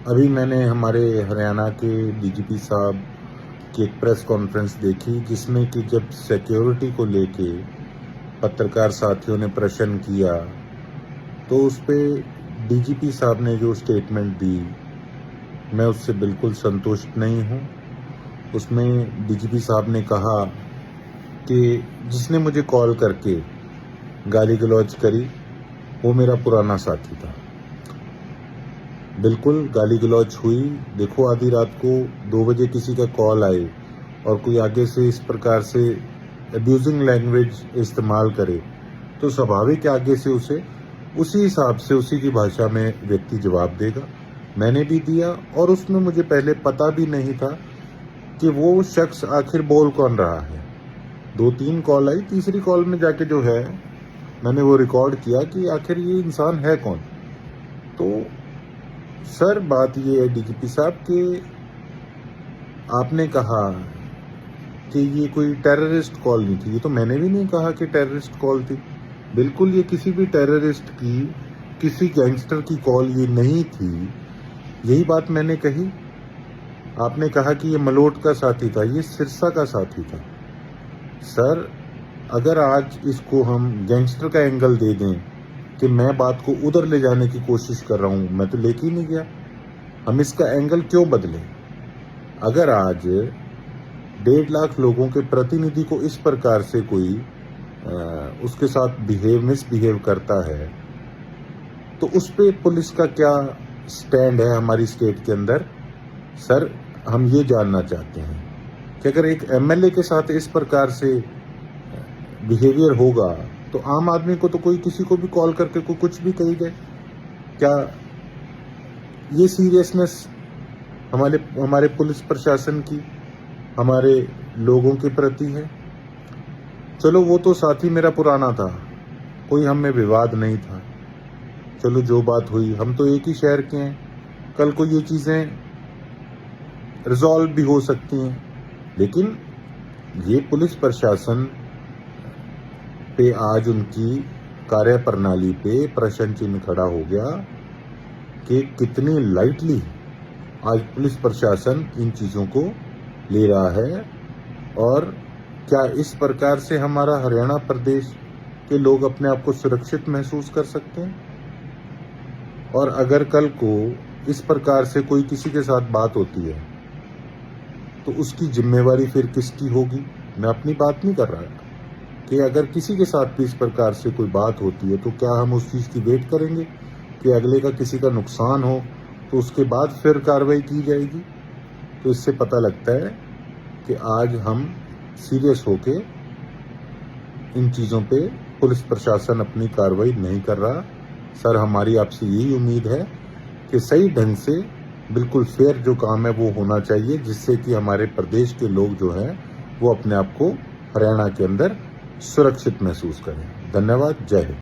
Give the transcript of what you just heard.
अभी मैंने हमारे हरियाणा के डीजीपी साहब की एक प्रेस कॉन्फ्रेंस देखी, जिसमें कि जब सिक्योरिटी को लेके पत्रकार साथियों ने प्रश्न किया तो उस पे डीजीपी साहब ने जो स्टेटमेंट दी, मैं उससे बिल्कुल संतुष्ट नहीं हूँ। उसमें डीजीपी साहब ने कहा कि जिसने मुझे कॉल करके गाली गलौज करी वो मेरा पुराना साथी था। बिल्कुल गाली गलौज हुई। देखो, आधी रात को 2 बजे किसी का कॉल आए और कोई आगे से इस प्रकार से अब्यूजिंग लैंग्वेज इस्तेमाल करे तो स्वाभाविक आगे से उसे उसी हिसाब से उसी की भाषा में व्यक्ति जवाब देगा। मैंने भी दिया और उसमें मुझे पहले पता भी नहीं था कि वो शख्स आखिर बोल कौन रहा है। 2-3 कॉल आई, तीसरी कॉल में जाके जो है मैंने वो रिकॉर्ड किया कि आखिर ये इंसान है कौन। तो सर, बात ये है डीजीपी साहब कि आपने कहा कि ये कोई टेररिस्ट कॉल नहीं थी। ये तो मैंने भी नहीं कहा कि टेररिस्ट कॉल थी। बिल्कुल ये किसी भी टेररिस्ट की, किसी गैंगस्टर की कॉल ये नहीं थी। यही बात मैंने कही। आपने कहा कि ये मलोट का साथी था, ये सिरसा का साथी था। सर, अगर आज इसको हम गैंगस्टर का एंगल दे दें कि मैं बात को उधर ले जाने की कोशिश कर रहा हूँ, मैं तो लेके ही नहीं गया। हम इसका एंगल क्यों बदलें? अगर आज 1.5 लाख लोगों के प्रतिनिधि को इस प्रकार से कोई उसके साथ मिसबिहेव करता है तो उस पे पुलिस का क्या स्टैंड है हमारी स्टेट के अंदर? सर, हम ये जानना चाहते हैं कि अगर एक एमएलए के साथ इस प्रकार से बिहेवियर होगा तो आम आदमी को तो कोई किसी को भी कॉल करके कोई कुछ भी कही जाए। क्या ये सीरियसनेस हमारे पुलिस प्रशासन की, हमारे लोगों के प्रति है? चलो, वो तो साथी मेरा पुराना था, कोई हम में विवाद नहीं था। चलो, जो बात हुई, हम तो एक ही शहर के हैं, कल को ये चीज़ें रिजॉल्व भी हो सकती हैं। लेकिन ये पुलिस प्रशासन पे आज उनकी कार्यप्रणाली पे प्रश्न चिन्ह खड़ा हो गया कि कितनी लाइटली आज पुलिस प्रशासन इन चीज़ों को ले रहा है। और क्या इस प्रकार से हमारा हरियाणा प्रदेश के लोग अपने आप को सुरक्षित महसूस कर सकते हैं? और अगर कल को इस प्रकार से कोई किसी के साथ बात होती है तो उसकी जिम्मेवारी फिर किसकी होगी? मैं अपनी बात नहीं कर रहा कि अगर किसी के साथ भी इस प्रकार से कोई बात होती है तो क्या हम उस चीज़ की वेट करेंगे कि अगले का किसी का नुकसान हो तो उसके बाद फिर कार्रवाई की जाएगी? तो इससे पता लगता है कि आज हम सीरियस होके इन चीज़ों पे पुलिस प्रशासन अपनी कार्रवाई नहीं कर रहा। सर, हमारी आपसे यही उम्मीद है कि सही ढंग से बिल्कुल फेयर जो काम है वो होना चाहिए, जिससे कि हमारे प्रदेश के लोग जो हैं वो अपने आप को हरियाणा के अंदर सुरक्षित महसूस करें। धन्यवाद। जय हिंद।